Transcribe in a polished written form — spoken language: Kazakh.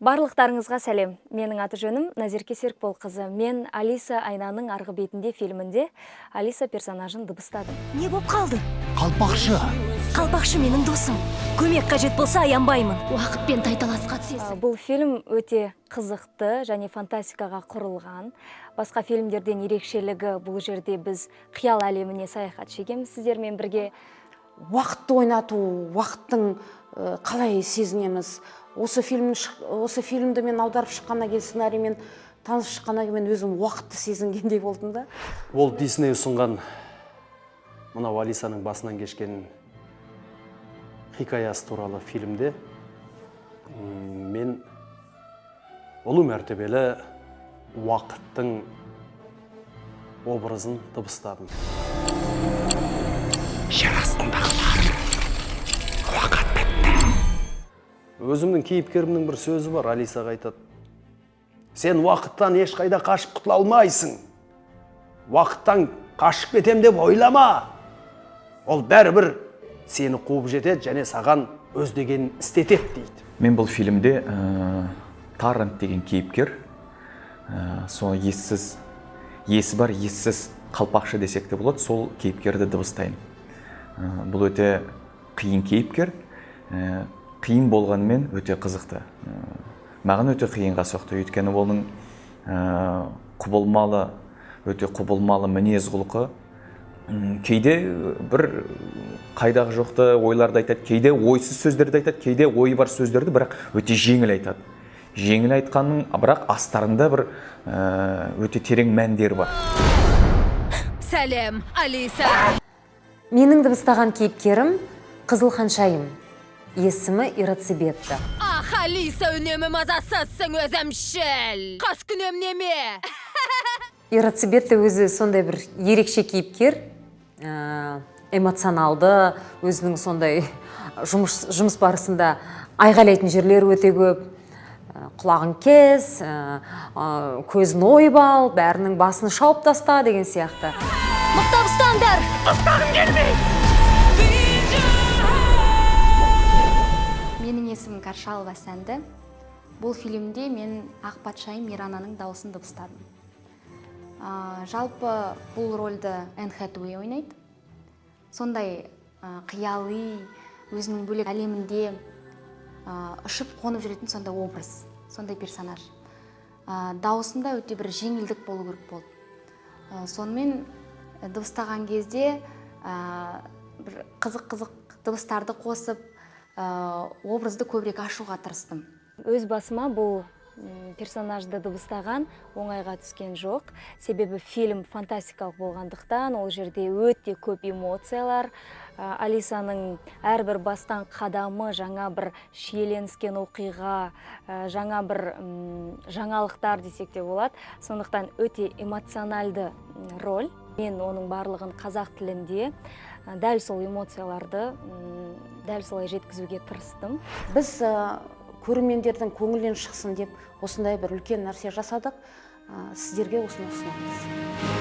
Барлықтарыңызға сәлем. Менің аты жөнім Назерке Серікболқызы. Мен Алиса Айнаның арғы бетінде фильмінде Алиса персонажын дыбыстадым. Не боп қалды? Қалпақшы. Қалпақшы менің досым. Көмек қажет болса аянбаймын. Уақытпен тайталасқа түсесің. Бұл фильм өте қызықты және фантастикаға құрылған. Басқа фильмдерден ерекшелігі бұл жерде біз қиял әлеміне саяхат шегеміз сіздермен бірге. Уақытты ойнату, уақыттың қалай сезінеміз. Осы фильмді мен аударып шыққаннан кейін, сценариймен танысып шыққаннан кейін мен өзім уақытты сезінгендей болдым да. Уолт Дисней ұсынған мынау Алисаның басынан кешкен хикаясы туралы фильмде мен ұлы мәртебелі уақыттың образын дыбыстадым. Жер астындағылар, уақыт бітті. Өзімнің кейіпкерімнің бір сөзі бар, Алисаға айтады. Сен уақыттан ешқайда қашып құтыла алмайсың. Уақыттан қашып кетем деп ойлама. Ол бәрібір сені қуып жетеді және саған өз дегенін істетеді дейді. Мен бұл фильмде Таррант деген кейіпкер, сол есі бар, ессіз қалпақшы десек те болады, сол кейіпкерді дыбыстаймын. Бұл өте қиын кейіпкер, қиын болғанымен өте қызықты. Маған өте қиынға соқты, өйткені оның өте құбылмалы мінез құлқы. Кейде бір қайдағы жоқты ойларды айтады, кейде ойсыз сөздерді айтады, кейде ойы бар сөздерді бірақ өте жеңіл айтады. Жеңіл айтқанның, бірақ астарында бір өте терең мәндер бар. Сәлем, Алиса. Менің дыбыстаған кейіпкерім Қызыл Ханшайым. Есімі Ирацибетті. Ах, Алиса, үнемі мазасызсың өзімшіл. Қас күнем неме? Ирацибетті өзі сондай бір ерекше кейіпкер, эмоционалды, өзінің сондай жұмыс барысында айғайлайтын жерлер өте көп. Құлағын кес, көзін ойбал, бәрінің басын шауып таста деген сияқты. Мықтап ұстандар! Ұстағым келмей! Менің есімім Каршалова Сәнді. Бұл фильмде мен Ақ патшайым Мирананың дауысын дыбыстадым. Жалпы бұл рөлді Энн Хэтэуэй ойнайды. Сондай қиялы, өзінің бөлек әлемінде ұшып қонып жүретін сондай образ, сондай персонаж. Дауысында өте бір жеңілдік болу керек болды. Сонымен дыбыстаған кезде бір қызық дыбыстарды қосып, образды көбірек ашуға тырыстым. Өз басыма бұл персонажды дыбыстаған оңайға түскен жоқ. Себебі фильм фантастикалық болғандықтан, ол жерде өте көп эмоциялар. Алисаның әрбір бастан қадамы жаңа бір шиеленіскен оқиға, жаңа бір жаңалықтар десек те болады. Сондықтан өте эмоциональды роль. Мен оның барлығын қазақ тілінде дәл сол эмоцияларды дәл солай жеткізуге тырыстым. Біз көрермендердің көңілінен шықсын деп осындай бір үлкен нәрсе жасадық. Сіздерге осыны ұсынамыз.